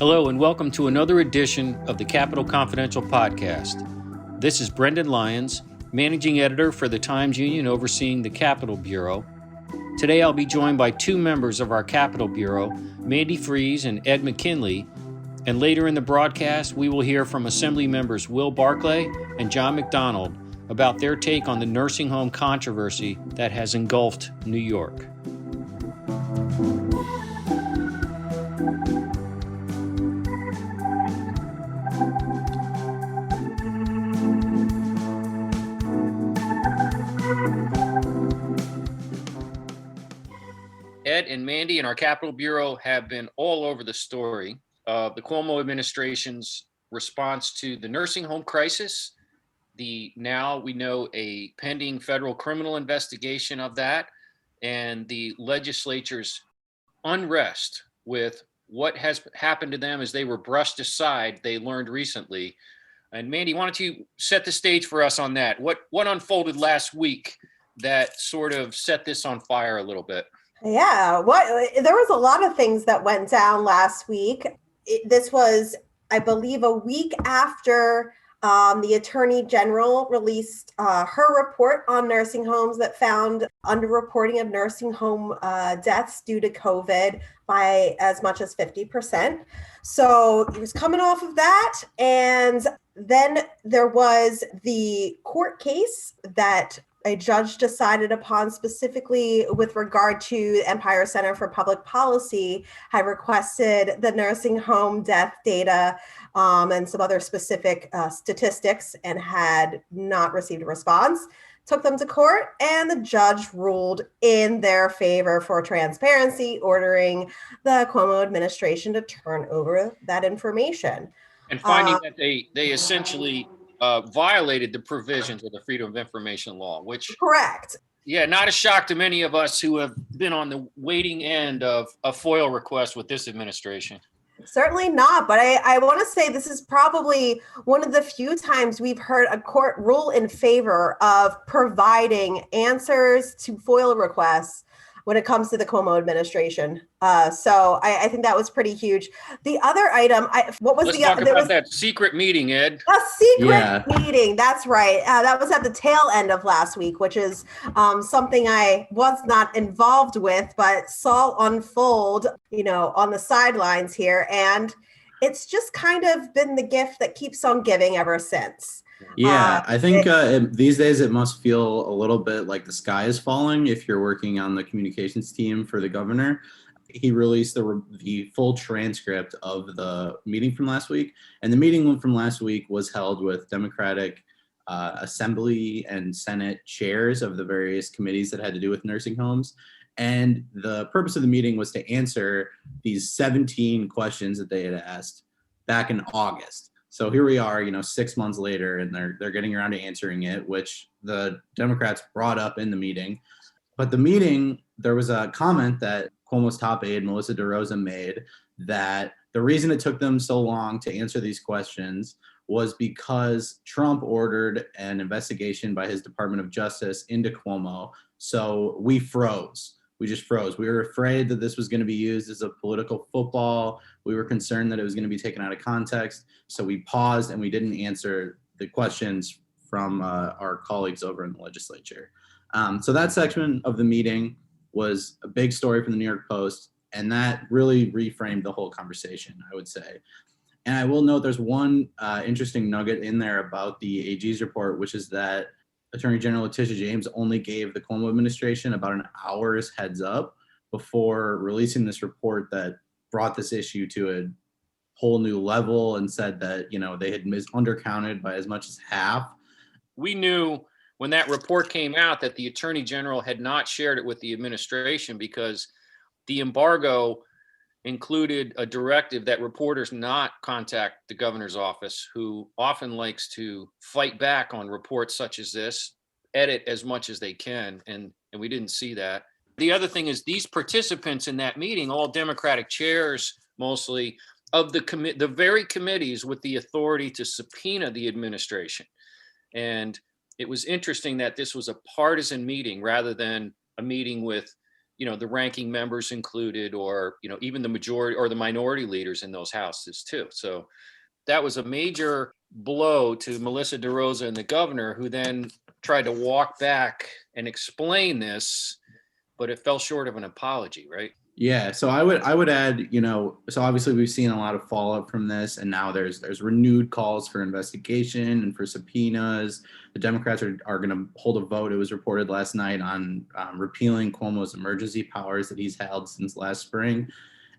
Hello and welcome to another edition of the Capitol Confidential podcast. This is Brendan Lyons, Managing Editor for the Times Union overseeing the Capitol Bureau. Today I'll be joined by two members of our Capitol Bureau, Mandy Freeze and Ed McKinley, and later in the broadcast we will hear from Assembly members Will Barclay and John McDonald about their take on the nursing home controversy that has engulfed New York. Ed and Mandy and our Capitol Bureau have been all over the story of the Cuomo administration's response to the nursing home crisis, now we know a pending federal criminal investigation of that, and the legislature's unrest with what has happened to them as they were brushed aside, they learned recently. And Mandy, why don't you set the stage for us on that? What unfolded last week that sort of set this on fire a little bit? Yeah, there was a lot of things that went down last week. This was, I believe, a week after the Attorney General released her report on nursing homes that found underreporting of nursing home deaths due to COVID by as much as 50%. So he was coming off of that. And then there was the court case that a judge decided upon, specifically with regard to Empire Center for Public Policy, had requested the nursing home death data and some other specific statistics and had not received a response. Took them to court and the judge ruled in their favor for transparency, ordering the Cuomo administration to turn over that information. And finding that they essentially violated the provisions of the Freedom of Information Law, which correct. Yeah, not a shock to many of us who have been on the waiting end of a FOIL request with this administration. Certainly not, but I want to say this is probably one of the few times we've heard a court rule in favor of providing answers to FOIL requests when it comes to the Cuomo administration. So I think that was pretty huge. The other item, Let's talk about that secret meeting, Ed. A secret meeting, that's right. That was at the tail end of last week, which is something I was not involved with, but saw unfold, on the sidelines here. And it's just kind of been the gift that keeps on giving ever since. Yeah, I think these days it must feel a little bit like the sky is falling if you're working on the communications team for the governor. He released the full transcript of the meeting from last week. And the meeting from last week was held with Democratic Assembly and Senate chairs of the various committees that had to do with nursing homes. And the purpose of the meeting was to answer these 17 questions that they had asked back in August. So here we are, 6 months later, and they're getting around to answering it, which the Democrats brought up in the meeting. But the meeting, there was a comment that Cuomo's top aide, Melissa DeRosa, made that the reason it took them so long to answer these questions was because Trump ordered an investigation by his Department of Justice into Cuomo. So we froze. We just froze. We were afraid that this was going to be used as a political football. We were concerned that it was going to be taken out of context. So we paused and we didn't answer the questions from our colleagues over in the legislature. So that section of the meeting was a big story from the New York Post, and that really reframed the whole conversation, I would say. And I will note there's one interesting nugget in there about the AG's report, which is that Attorney General Letitia James only gave the Cuomo administration about an hour's heads up before releasing this report that brought this issue to a whole new level and said that, they had undercounted by as much as half. We knew when that report came out that the Attorney General had not shared it with the administration because the embargo included a directive that reporters not contact the governor's office, who often likes to fight back on reports such as this, edit as much as they can, and we didn't see that. The other thing is these participants in that meeting, all Democratic chairs mostly, of the very committees with the authority to subpoena the administration. And it was interesting that this was a partisan meeting rather than a meeting with the ranking members included, or, even the majority or the minority leaders in those houses too. So that was a major blow to Melissa DeRosa and the governor, who then tried to walk back and explain this, but it fell short of an apology, right? Yeah, so I would add, so obviously we've seen a lot of fallout from this, and now there's renewed calls for investigation and for subpoenas. The Democrats are going to hold a vote. It was reported last night on repealing Cuomo's emergency powers that he's held since last spring.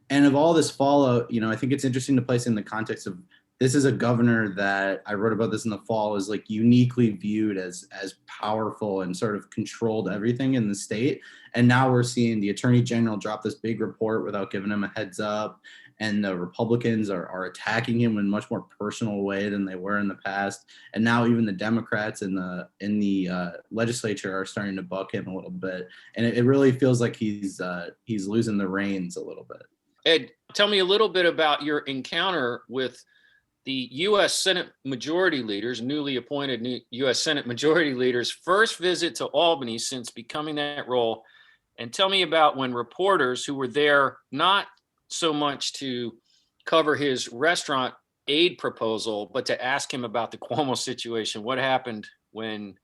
And of all this fallout, I think it's interesting to place in the context of, this is a governor that, I wrote about this in the fall, is like uniquely viewed as powerful and sort of controlled everything in the state. And now we're seeing the attorney general drop this big report without giving him a heads up. And the Republicans are attacking him in a much more personal way than they were in the past. And now even the Democrats in the legislature are starting to buck him a little bit. And it really feels like he's losing the reins a little bit. Ed, tell me a little bit about your encounter with the U.S. Senate Majority Leaders, newly appointed U.S. Senate Majority Leaders' first visit to Albany since becoming that role. And tell me about when reporters who were there, not so much to cover his restaurant aide proposal, but to ask him about the Cuomo situation. What happened when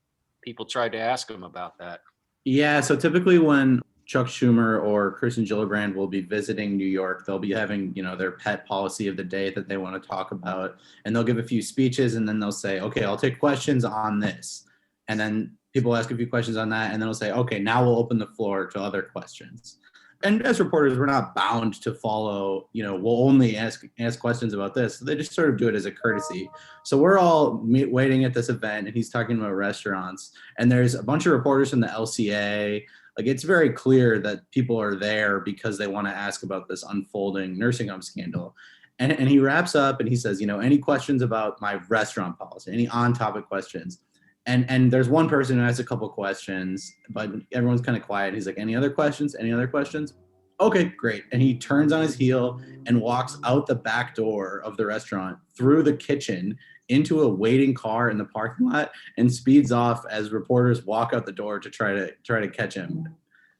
people tried to ask him about that? Yeah, so typically when Chuck Schumer or Kirsten Gillibrand will be visiting New York, they'll be having, their pet policy of the day that they want to talk about. And they'll give a few speeches, and then they'll say, okay, I'll take questions on this. And then people ask a few questions on that, and then they'll say, okay, now we'll open the floor to other questions. And as reporters, we're not bound to follow, we'll only ask questions about this. So they just sort of do it as a courtesy. So we're all waiting at this event, and he's talking about restaurants. And there's a bunch of reporters from the LCA. Like, it's very clear that people are there because they want to ask about this unfolding nursing home scandal. And he wraps up and he says, any questions about my restaurant policy, any on-topic questions? And there's one person who has a couple questions, but everyone's kind of quiet. He's like, any other questions? Any other questions? Okay, great. And he turns on his heel and walks out the back door of the restaurant, through the kitchen, into a waiting car in the parking lot, and speeds off as reporters walk out the door to try to catch him.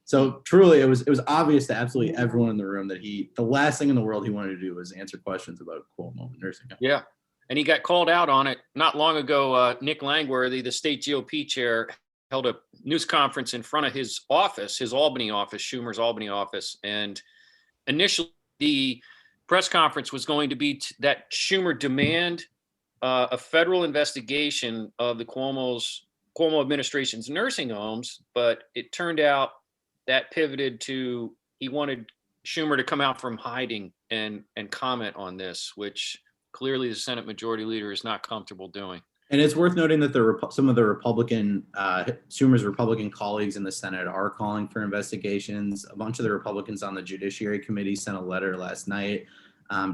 So truly, it was obvious to absolutely everyone in the room that the last thing in the world he wanted to do was answer questions about Cuomo nursing home. Yeah, and he got called out on it not long ago. Nick Langworthy, the state GOP chair, held a news conference in front of his office, his Albany office, Schumer's Albany office, and initially the press conference was going to be that Schumer demand a federal investigation of the Cuomo administration's nursing homes, but it turned out that pivoted to, he wanted Schumer to come out from hiding and comment on this, which clearly the Senate Majority Leader is not comfortable doing. And it's worth noting that some of the Schumer's Republican colleagues in the Senate are calling for investigations. A bunch of the Republicans on the Judiciary Committee sent a letter last night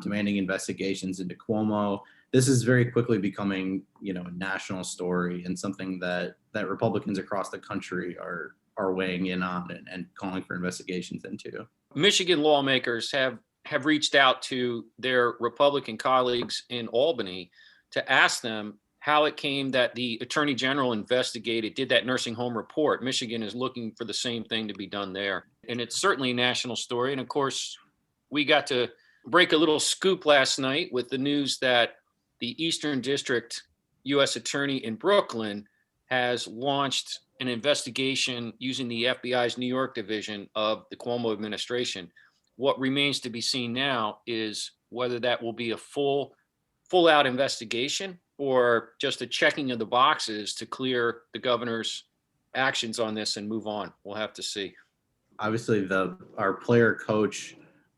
demanding investigations into Cuomo. This is very quickly becoming, a national story, and something that Republicans across the country are weighing in on and calling for investigations into. Michigan lawmakers have reached out to their Republican colleagues in Albany to ask them how it came that the Attorney General did that nursing home report. Michigan is looking for the same thing to be done there. And it's certainly a national story. And of course, we got to break a little scoop last night with the news that the Eastern District U.S. Attorney in Brooklyn has launched an investigation using the FBI's New York division of the Cuomo administration. What remains to be seen now is whether that will be a full-out investigation or just a checking of the boxes to clear the governor's actions on this and move on. We'll have to see. Obviously, our player coach,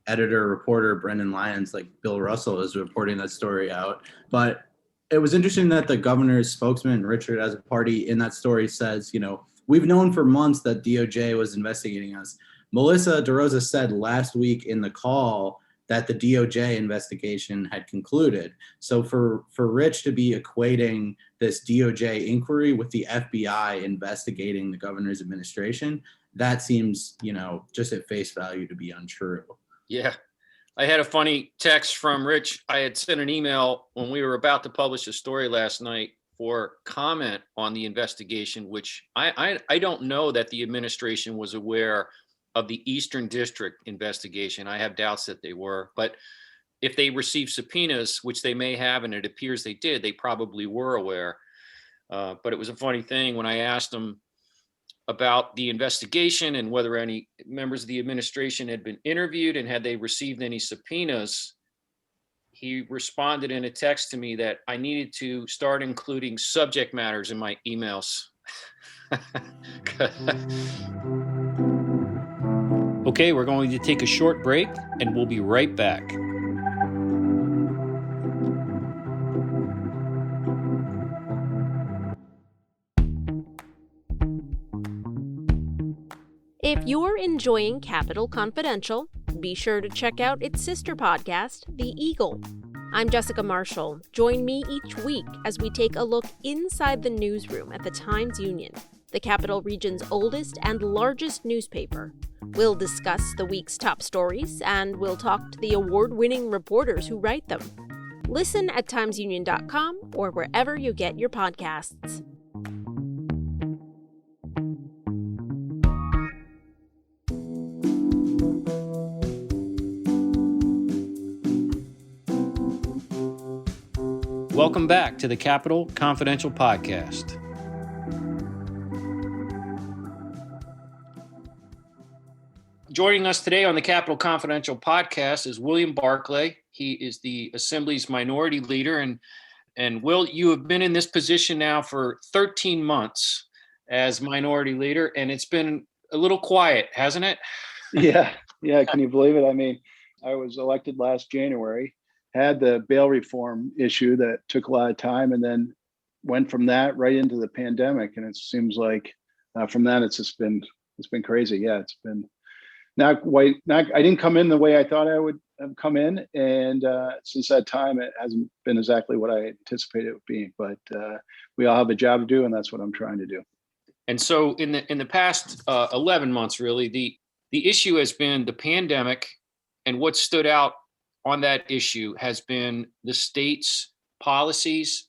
editor, reporter, Brendan Lyons, like Bill Russell, is reporting that story out. But it was interesting that the governor's spokesman, Richard Azzopardi, in that story says, we've known for months that DOJ was investigating us. Melissa DeRosa said last week in the call that the DOJ investigation had concluded. So for Rich to be equating this DOJ inquiry with the FBI investigating the governor's administration, that seems, just at face value to be untrue. Yeah. I had a funny text from Rich. I had sent an email when we were about to publish a story last night for comment on the investigation, which I don't know that the administration was aware of the Eastern District investigation. I have doubts that they were, but if they received subpoenas, which they may have, and it appears they did, they probably were aware. But it was a funny thing when I asked them about the investigation and whether any members of the administration had been interviewed and had they received any subpoenas. He responded in a text to me that I needed to start including subject matters in my emails. Okay, we're going to take a short break and we'll be right back. If you're enjoying Capitol Confidential, be sure to check out its sister podcast, The Eagle. I'm Jessica Marshall. Join me each week as we take a look inside the newsroom at the Times-Union, the Capital Region's oldest and largest newspaper. We'll discuss the week's top stories, and we'll talk to the award-winning reporters who write them. Listen at timesunion.com or wherever you get your podcasts. Welcome back to the Capitol Confidential Podcast. Joining us today on the Capitol Confidential Podcast is William Barclay. He is the Assembly's minority leader. And Will, you have been in this position now for 13 months as minority leader, and it's been a little quiet, hasn't it? Yeah. Can you believe it? I mean, I was elected last January, had the bail reform issue that took a lot of time, and then went from that right into the pandemic. And it seems like from that, it's been crazy. Yeah, it's been I didn't come in the way I thought I would have come in. And since that time, it hasn't been exactly what I anticipated it would be. But we all have a job to do, and that's what I'm trying to do. And so in the past 11 months, really, the issue has been the pandemic, and what stood out on that issue has been the state's policies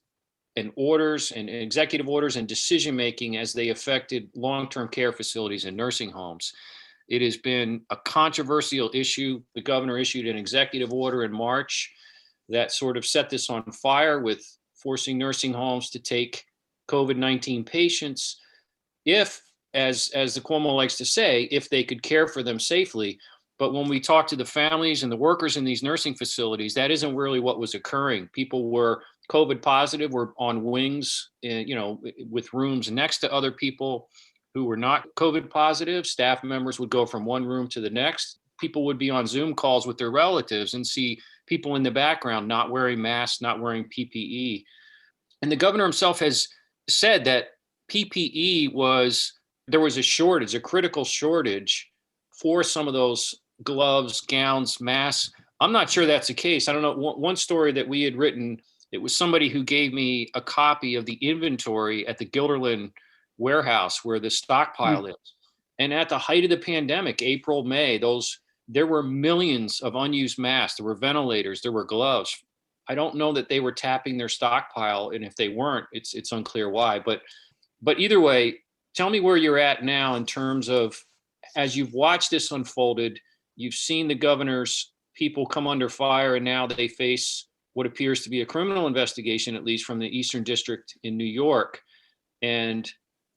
and orders and executive orders and decision-making as they affected long-term care facilities and nursing homes. It has been a controversial issue. The governor issued an executive order in March that sort of set this on fire, with forcing nursing homes to take COVID-19 patients if, as the Cuomo likes to say, if they could care for them safely. But when we talk to the families and the workers in these nursing facilities, that isn't really what was occurring. People were COVID positive, were on wings, with rooms next to other people who were not COVID positive. Staff members would go from one room to the next. People would be on Zoom calls with their relatives and see people in the background not wearing masks, not wearing PPE. And the governor himself has said that PPE there was a shortage, a critical shortage for some of those gloves, gowns, masks. I'm not sure that's the case. I don't know. One story that we had written, it was somebody who gave me a copy of the inventory at the Gilderland warehouse where the stockpile is. And at the height of the pandemic, April, May, there were millions of unused masks. There were ventilators, there were gloves. I don't know that they were tapping their stockpile. And if they weren't, it's unclear why. But either way, tell me where you're at now in terms of, as you've watched this unfolded, you've seen the governor's people come under fire, and now they face what appears to be a criminal investigation, at least from the Eastern District in New York. And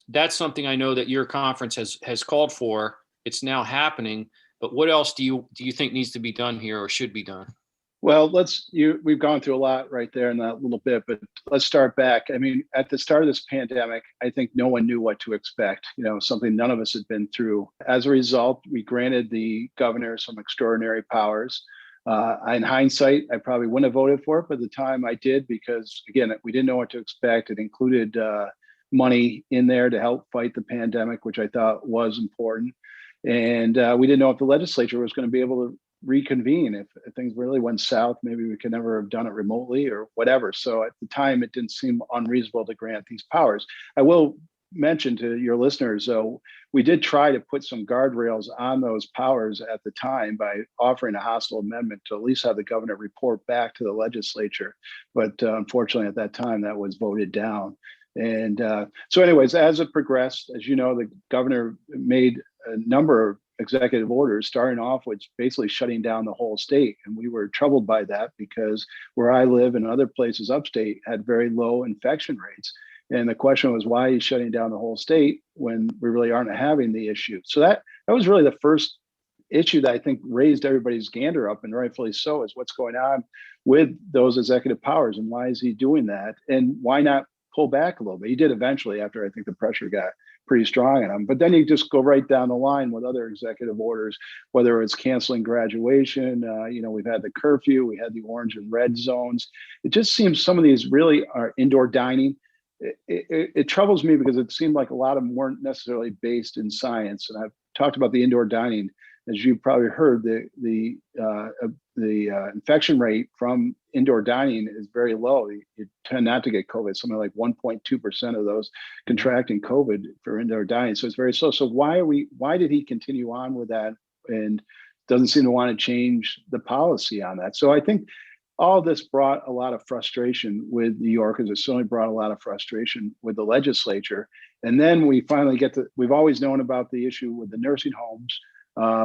that's something I know that your conference has called for. It's now happening. But what else do you think needs to be done here or should be done? Well, we've gone through a lot right there in that little bit, but let's start back. I mean, at the start of this pandemic, I think no one knew what to expect, something none of us had been through. As a result, we granted the governor some extraordinary powers. In hindsight, I probably wouldn't have voted for it, but at the time I did, because again, we didn't know what to expect. It included money in there to help fight the pandemic, which I thought was important. And we didn't know if the legislature was going to be able to reconvene. If things really went south, maybe we could never have done it remotely or whatever. So at the time, it didn't seem unreasonable to grant these powers. I will mention to your listeners, though, we did try to put some guardrails on those powers at the time by offering a hostile amendment to at least have the governor report back to the legislature. But unfortunately, at that time, that was voted down. And so anyways, as it progressed, as you know, the governor made a number of executive orders, starting off with basically shutting down the whole state. And we were troubled by that because where I live and other places upstate had very low infection rates. And the question was, why are you shutting down the whole state when we really aren't having the issue? So that was really the first issue that I think raised everybody's gander up, and rightfully so, is what's going on with those executive powers and why is he doing that? And why not pull back a little bit? He did eventually after I think the pressure got pretty strong on him. But then you just go right down the line with other executive orders, whether it's canceling graduation, we've had the curfew, we had the orange and red zones. It just seems some of these really are indoor dining. It troubles me because it seemed like a lot of them weren't necessarily based in science. And I've talked about the indoor dining. As you probably heard, the infection rate from indoor dining is very low. You tend not to get COVID. Something like 1.2% of those contracting COVID for indoor dining. So it's very slow. So why did he continue on with that and doesn't seem to want to change the policy on that? So I think all of this brought a lot of frustration with New Yorkers. It certainly brought a lot of frustration with the legislature. And then we finally we've always known about the issue with the nursing homes.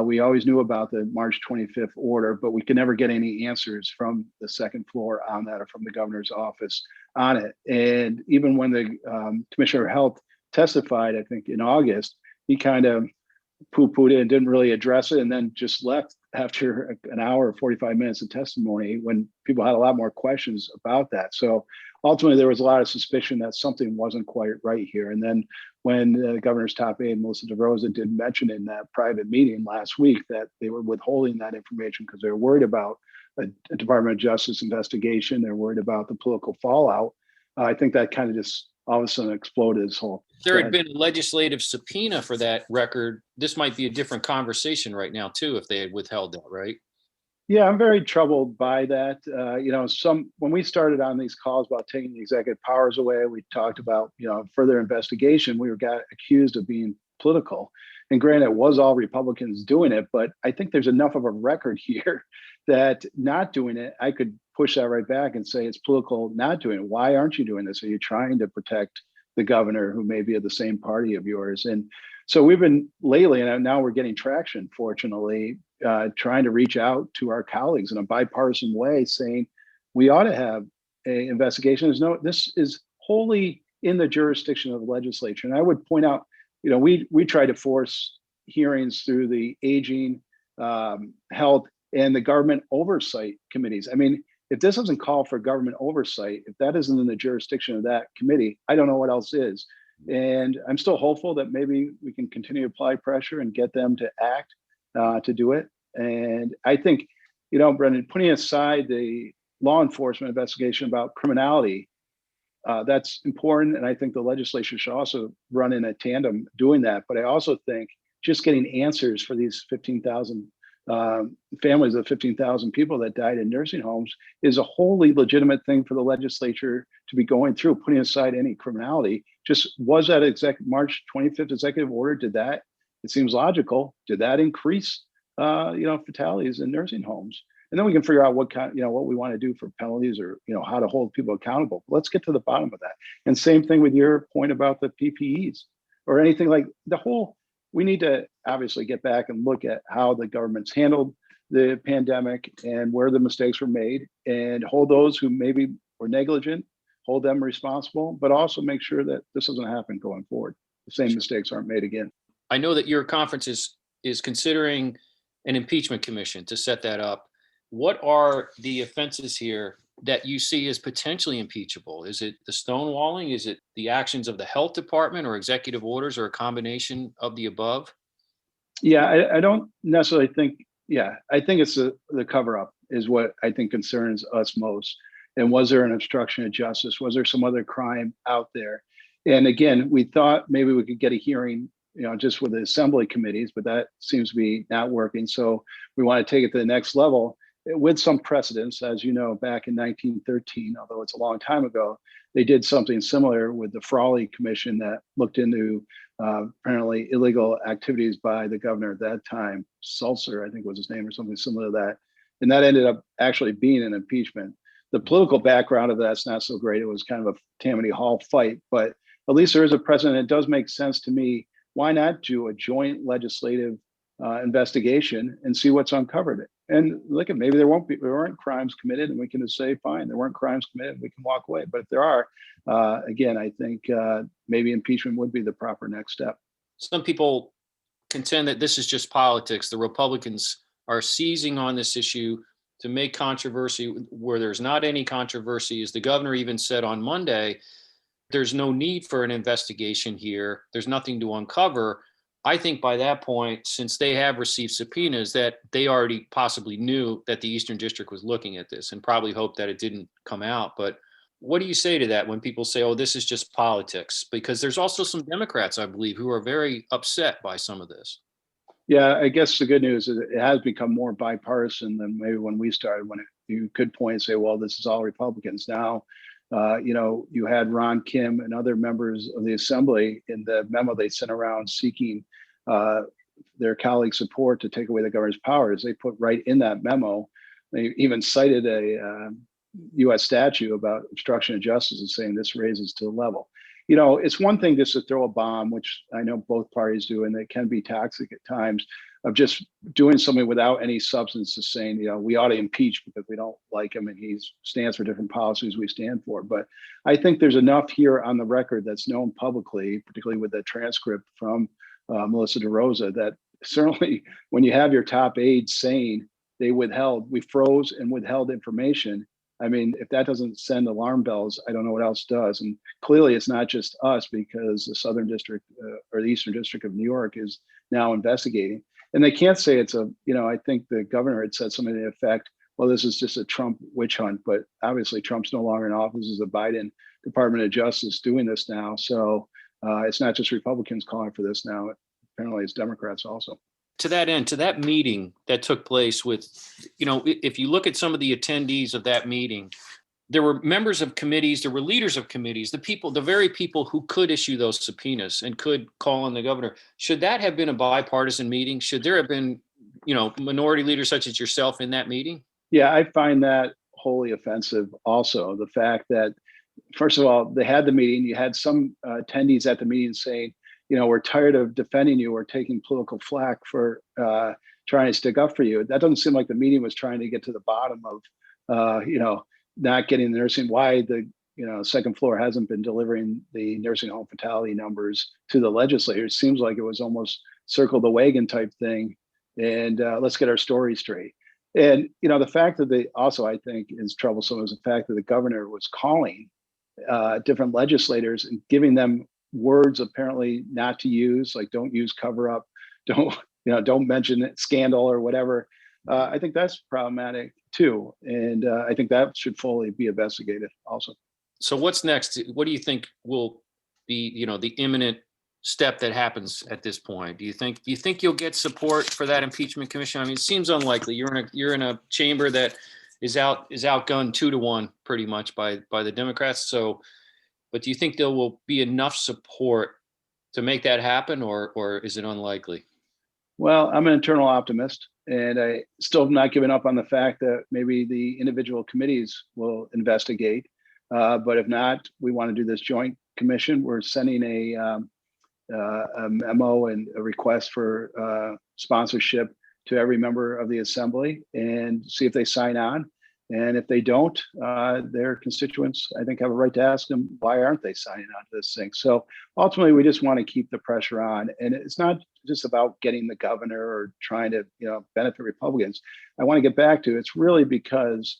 We always knew about the March 25th order, but we could never get any answers from the second floor on that or from the governor's office on it. And even when the Commissioner of Health testified, I think in August, he kind of poo-pooed it and didn't really address it, and then just left after an hour or 45 minutes of testimony when people had a lot more questions about that. So ultimately, there was a lot of suspicion that something wasn't quite right here. And then when the governor's top aide, Melissa DeRosa, did mention in that private meeting last week that they were withholding that information because they're worried about a Department of Justice investigation, they're worried about the political fallout, I think that kind of just all of a sudden exploded this whole. If there had been a legislative subpoena for that record, this might be a different conversation right now too, if they had withheld that, right? Yeah, I'm very troubled by that. When we started on these calls about taking the executive powers away, we talked about, further investigation. We got accused of being political. And granted, it was all Republicans doing it, but I think there's enough of a record here that not doing it, I could push that right back and say it's political not doing it. Why aren't you doing this? Are you trying to protect the governor who may be of the same party of yours? And so we've been lately, and now we're getting traction, fortunately, trying to reach out to our colleagues in a bipartisan way, saying we ought to have an investigation. This is wholly in the jurisdiction of the legislature. And I would point out, we try to force hearings through the aging, health, and the government oversight committees. I mean, if this doesn't call for government oversight, if that isn't in the jurisdiction of that committee, I don't know what else is. And I'm still hopeful that maybe we can continue to apply pressure and get them to act to do it. And I think, Brendan, putting aside the law enforcement investigation about criminality, that's important. And I think the legislature should also run in a tandem doing that. But I also think just getting answers for these 15,000 families of 15,000 people that died in nursing homes is a wholly legitimate thing for the legislature to be going through, putting aside any criminality. Just was that March 25th executive order, it seems logical, did that increase fatalities in nursing homes? And then we can figure out what we want to do for penalties or how to hold people accountable. Let's get to the bottom of that. And same thing with your point about the PPEs or anything like we need to obviously get back and look at how the government's handled the pandemic and where the mistakes were made, and hold those who maybe were negligent, hold them responsible, but also make sure that this doesn't happen going forward. The same mistakes aren't made again. I know that your conference is considering an impeachment commission to set that up. What are the offenses here that you see as potentially impeachable? Is it the stonewalling? Is it the actions of the health department or executive orders or a combination of the above? Yeah, I don't necessarily think, I think it's the cover up is what I think concerns us most. And was there an obstruction of justice? Was there some other crime out there? And again, we thought maybe we could get a hearing, just with the assembly committees, but that seems to be not working. So we want to take it to the next level with some precedents. As you know, back in 1913, although it's a long time ago, they did something similar with the Frawley Commission that looked into apparently illegal activities by the governor at that time. Sulzer, I think was his name, or something similar to that. And that ended up actually being an impeachment. The political background of that's not so great. It was kind of a Tammany Hall fight, but at least there is a precedent. It does make sense to me. Why not do a joint legislative investigation and see what's uncovered. And look, at maybe there weren't crimes committed, and we can just say, fine, there weren't crimes committed, we can walk away. But if there are, again, I think maybe impeachment would be the proper next step. Some people contend that this is just politics. The Republicans are seizing on this issue to make controversy where there's not any controversy. As the governor even said on Monday, there's no need for an investigation here. There's nothing to uncover. I think by that point, since they have received subpoenas, that they already possibly knew that the Eastern District was looking at this and probably hoped that it didn't come out. But what do you say to that when people say, oh, this is just politics? Because there's also some Democrats, I believe, who are very upset by some of this. Yeah, I guess the good news is it has become more bipartisan than maybe when we started, when you could point and say, well, this is all Republicans. Now, you had Ron Kim and other members of the Assembly in the memo they sent around seeking their colleagues' support to take away the governor's powers. They put right in that memo, they even cited a U.S. statute about obstruction of justice and saying this raises to the level. It's one thing just to throw a bomb, which I know both parties do, and it can be toxic at times, of just doing something without any substance, to saying, we ought to impeach because we don't like him and he stands for different policies we stand for. But I think there's enough here on the record that's known publicly, particularly with the transcript from Melissa DeRosa, that certainly when you have your top aides saying we froze and withheld information, I mean, if that doesn't send alarm bells, I don't know what else does. And clearly it's not just us, because the Southern District or the Eastern District of New York is now investigating. And they can't say it's I think the governor had said something to the effect, well, this is just a Trump witch hunt, but obviously Trump's no longer in office. It's the Biden Department of Justice doing this now. So it's not just Republicans calling for this now. Apparently it's Democrats also. To that end, to that meeting that took place with, if you look at some of the attendees of that meeting, there were members of committees, there were leaders of committees, the very people who could issue those subpoenas and could call on the governor. Should that have been a bipartisan meeting? Should there have been, minority leaders such as yourself in that meeting? Yeah, I find that wholly offensive also. The fact that, first of all, they had the meeting, you had some attendees at the meeting saying, we're tired of defending you or taking political flack for trying to stick up for you. That doesn't seem like the meeting was trying to get to the bottom of, not getting the nursing, why the second floor hasn't been delivering the nursing home fatality numbers to the legislators. Seems like it was almost circle the wagon type thing, and let's get our story straight. And the fact that they also, I think, is troublesome is the fact that the governor was calling different legislators and giving them words apparently not to use, like don't use cover up, don't mention scandal or whatever. I think that's problematic too. And I think that should fully be investigated also. So what's next? What do you think will be, the imminent step that happens at this point? Do you think you'll get support for that impeachment commission? I mean, it seems unlikely. You're in a chamber that is outgunned 2-1 pretty much by the Democrats. So, but do you think there will be enough support to make that happen, or is it unlikely? Well, I'm an internal optimist, and I still have not given up on the fact that maybe the individual committees will investigate. But if not, we want to do this joint commission. We're sending a memo and a request for sponsorship to every member of the Assembly and see if they sign on. And if they don't, their constituents, I think, have a right to ask them, why aren't they signing on to this thing? So ultimately, we just want to keep the pressure on. And it's not just about getting the governor or trying to, benefit Republicans. I want to get back to, it's really because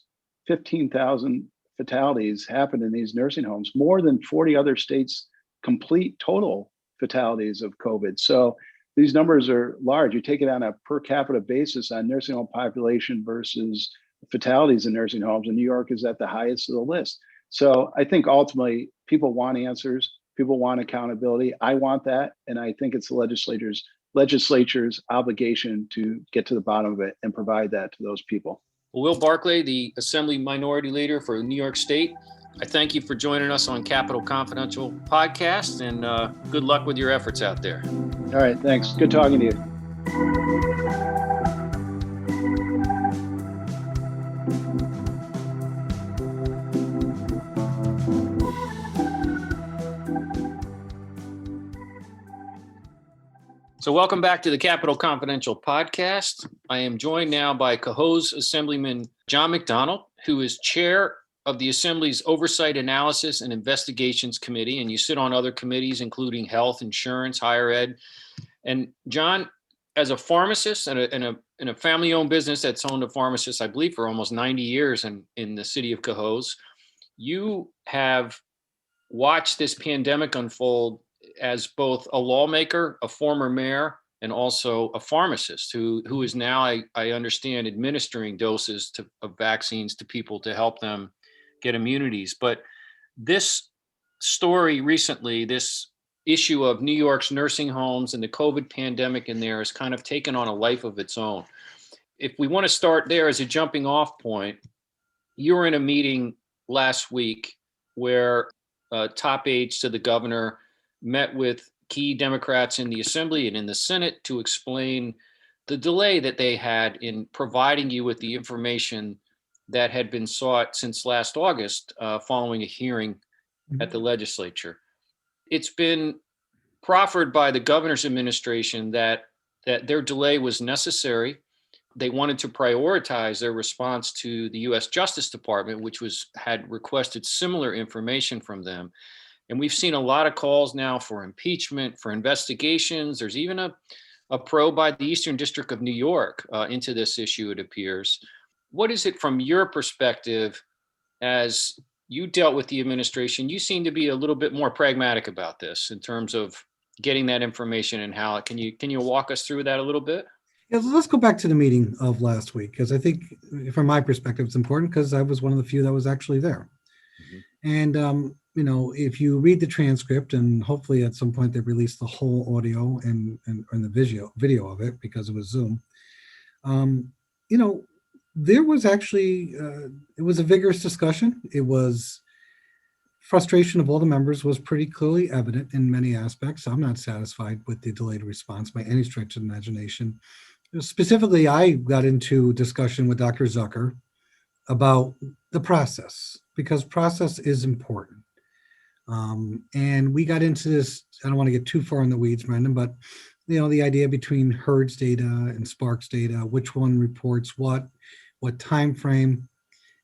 15,000 fatalities happened in these nursing homes, more than 40 other states complete total fatalities of COVID. So these numbers are large. You take it on a per capita basis on nursing home population versus fatalities in nursing homes, and New York is at the highest of the list. So I think ultimately people want answers, people want accountability. I want that, and I think it's the legislature's obligation to get to the bottom of it and provide that to those people. Well, Will Barclay, the Assembly Minority Leader for New York State, I thank you for joining us on Capitol Confidential Podcast, and good luck with your efforts out there. All right, thanks. Good talking to you. So welcome back to the Capitol Confidential podcast. I am joined now by Cohoes Assemblyman John McDonald, who is chair of the Assembly's Oversight, Analysis, and Investigations Committee, and you sit on other committees, including Health, Insurance, Higher Ed. And John, as a pharmacist and a family-owned business that's owned a pharmacist, I believe, for almost 90 years in the city of Cohoes, you have watched this pandemic unfold as both a lawmaker, a former mayor, and also a pharmacist who is now, I understand, administering doses of vaccines to people to help them get immunities. But this story recently, this issue of New York's nursing homes and the COVID pandemic in there has kind of taken on a life of its own. If we want to start there as a jumping off point, you were in a meeting last week where top aides to the governor met with key Democrats in the Assembly and in the Senate to explain the delay that they had in providing you with the information that had been sought since last August following a hearing at the legislature. It's been proffered by the governor's administration that their delay was necessary. They wanted to prioritize their response to the U.S. Justice Department, which had requested similar information from them. And we've seen a lot of calls now for impeachment, for investigations. There's even a probe by the Eastern District of New York into this issue, it appears. What is it from your perspective as you dealt with the administration? You seem to be a little bit more pragmatic about this in terms of getting that information and how. Can you walk us through that a little bit? Yeah, let's go back to the meeting of last week, because I think from my perspective, it's important because I was one of the few that was actually there. Mm-hmm. And, if you read the transcript, and hopefully at some point they release the whole audio and the video of it because it was Zoom, there was actually, it was a vigorous discussion. It was frustration of all the members was pretty clearly evident in many aspects. I'm not satisfied with the delayed response by any stretch of imagination. Specifically, I got into discussion with Dr. Zucker about the process, because process is important. And we got into this, I don't want to get too far in the weeds, Brendan, but the idea between HERDS data and Sparks data, which one reports what time frame.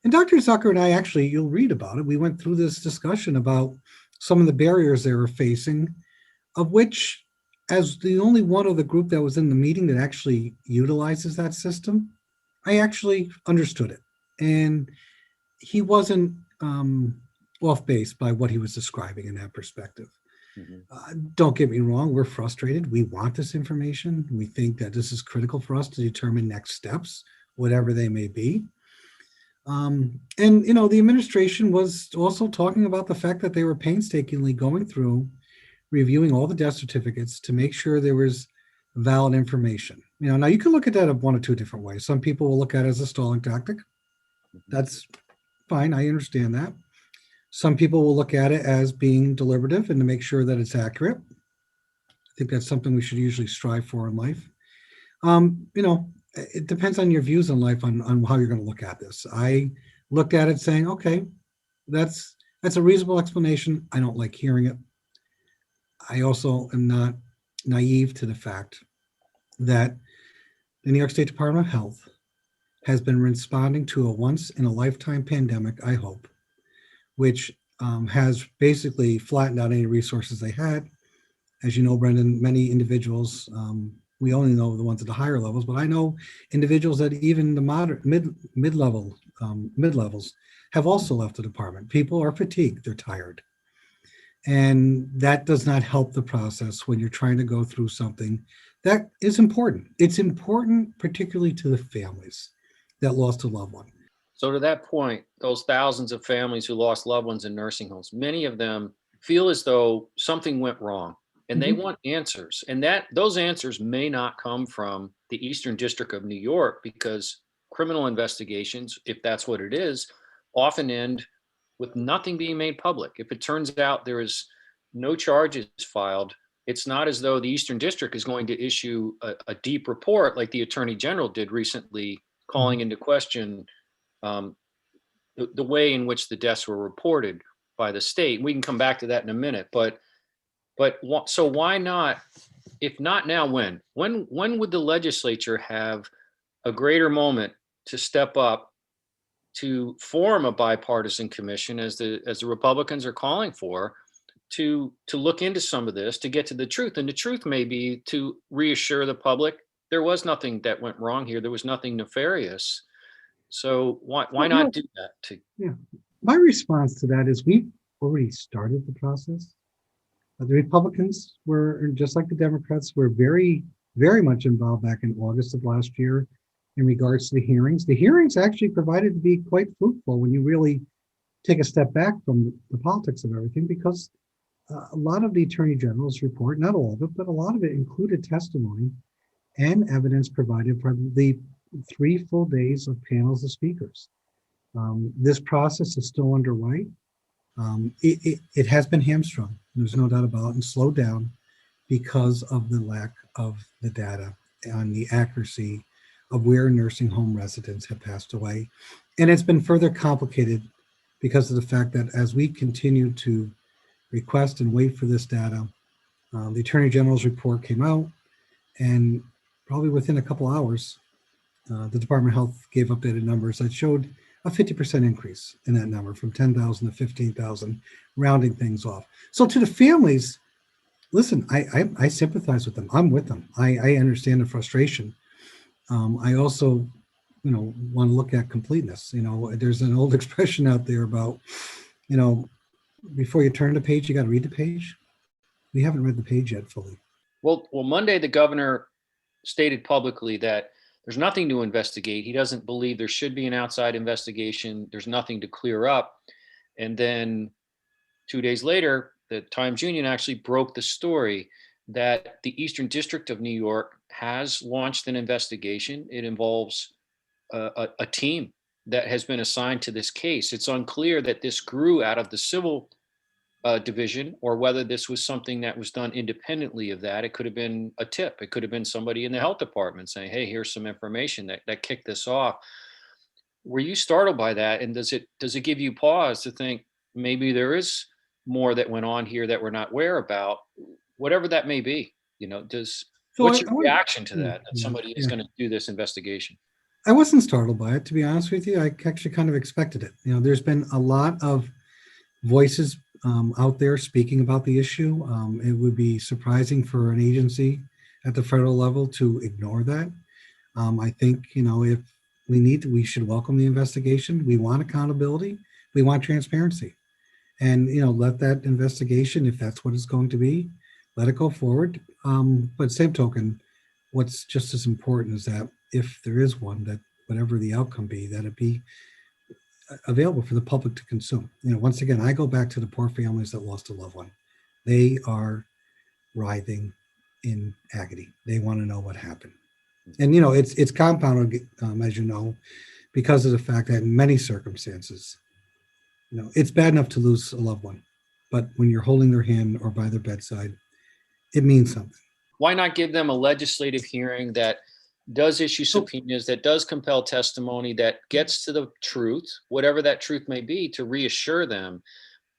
And Dr. Zucker and I, actually, you'll read about it, we went through this discussion about some of the barriers they were facing, of which, as the only one of the group that was in the meeting that actually utilizes that system, I actually understood it. And he wasn't off base by what he was describing in that perspective. Mm-hmm. Don't get me wrong, we're frustrated. We want this information. We think that this is critical for us to determine next steps, whatever they may be. And the administration was also talking about the fact that they were painstakingly going through reviewing all the death certificates to make sure there was valid information. Now you can look at that in one or two different ways. Some people will look at it as a stalling tactic. That's fine. I understand that. Some people will look at it as being deliberative and to make sure that it's accurate. I think that's something we should usually strive for in life. It depends on your views in life on how you're going to look at this. I looked at it saying, okay, that's a reasonable explanation. I don't like hearing it. I also am not naive to the fact that the New York State Department of Health has been responding to a once-in-a-lifetime pandemic, I hope, which has basically flattened out any resources they had. As you know, Brendan, many individuals, we only know the ones at the higher levels, but I know individuals at even the mid-levels have also left the department. People are fatigued, they're tired. And that does not help the process when you're trying to go through something that is important. It's important particularly to the families that lost a loved one. So to that point, those thousands of families who lost loved ones in nursing homes, many of them feel as though something went wrong and they want answers. And those answers may not come from the Eastern District of New York, because criminal investigations, if that's what it is, often end with nothing being made public. If it turns out there is no charges filed, it's not as though the Eastern District is going to issue a deep report like the Attorney General did recently, calling into question the way in which the deaths were reported by the state. We can come back to that in a minute, but so why not if not now, when? When would the legislature have a greater moment to step up to form a bipartisan commission, as the Republicans are calling for, to look into some of this, to get to the truth? And the truth may be to reassure the public there was nothing that went wrong here. There was nothing nefarious. So why not do that? My response to that is we've already started the process. The Republicans were, just like the Democrats, were very, very much involved back in August of last year in regards to the hearings. The hearings actually provided to be quite fruitful when you really take a step back from the politics of everything, because a lot of the Attorney General's report, not all of it, but a lot of it included testimony and evidence provided for the 3 full days of panels of speakers. This process is still underway. It has been hamstrung, there's no doubt about it, and slowed down because of the lack of the data on the accuracy of where nursing home residents have passed away. And it's been further complicated because of the fact that as we continue to request and wait for this data, the Attorney General's report came out, and probably within a couple hours, the Department of Health gave updated numbers that showed a 50% increase in that number, from 10,000 to 15,000, rounding things off. So to the families, listen, I sympathize with them. I'm with them. I understand the frustration. I also, want to look at completeness. There's an old expression out there about, before you turn the page, you got to read the page. We haven't read the page yet fully. Well, Monday, the governor stated publicly that there's nothing to investigate. He doesn't believe there should be an outside investigation. There's nothing to clear up. And then 2 days later, the Times-Union actually broke the story that the Eastern District of New York has launched an investigation. It involves a team that has been assigned to this case. It's unclear that this grew out of the civil division, or whether this was something that was done independently of that. It could have been a tip. It could have been somebody in the health department saying, hey, here's some information that kicked this off. Were you startled by that? And does it give you pause to think maybe there is more that went on here that we're not aware about, whatever that may be? What's your reaction to that somebody is going to do this investigation? I wasn't startled by it, to be honest with you. I actually kind of expected it. There's been a lot of voices out there speaking about the issue. It would be surprising for an agency at the federal level to ignore that. I think, if we should welcome the investigation. We want accountability. We want transparency. And, let that investigation, if that's what it's going to be, let it go forward. But same token, what's just as important is that if there is one, that whatever the outcome be, that it be available for the public to consume. Once again, I go back to the poor families that lost a loved one. They are writhing in agony. They want to know what happened. And, it's compounded, as you know, because of the fact that in many circumstances, it's bad enough to lose a loved one, but when you're holding their hand or by their bedside, it means something. Why not give them a legislative hearing that does issue subpoenas, that does compel testimony, that gets to the truth, whatever that truth may be, to reassure them?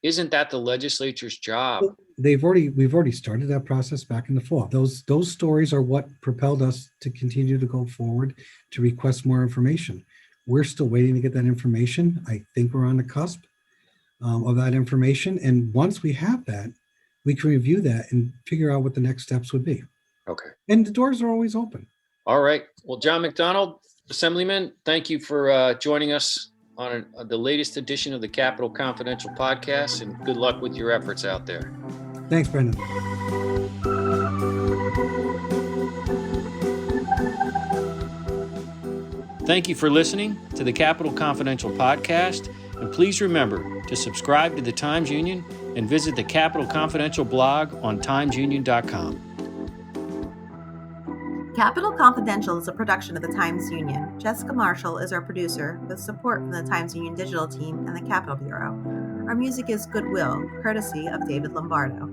Isn't that the legislature's job? We've already started that process back in the fall. Those stories are what propelled us to continue to go forward, to request more information. We're still waiting to get that information. I think we're on the cusp of that information. And once we have that, we can review that and figure out what the next steps would be. Okay. And the doors are always open. All right. Well, John McDonald, Assemblyman, thank you for joining us on the latest edition of the Capitol Confidential podcast, and good luck with your efforts out there. Thanks, Brendan. Thank you for listening to the Capitol Confidential podcast, and please remember to subscribe to the Times-Union and visit the Capitol Confidential blog on timesunion.com. Capitol Confidential is a production of the Times-Union. Jessica Marshall is our producer, with support from the Times-Union digital team and the Capitol Bureau. Our music is Goodwill, courtesy of David Lombardo.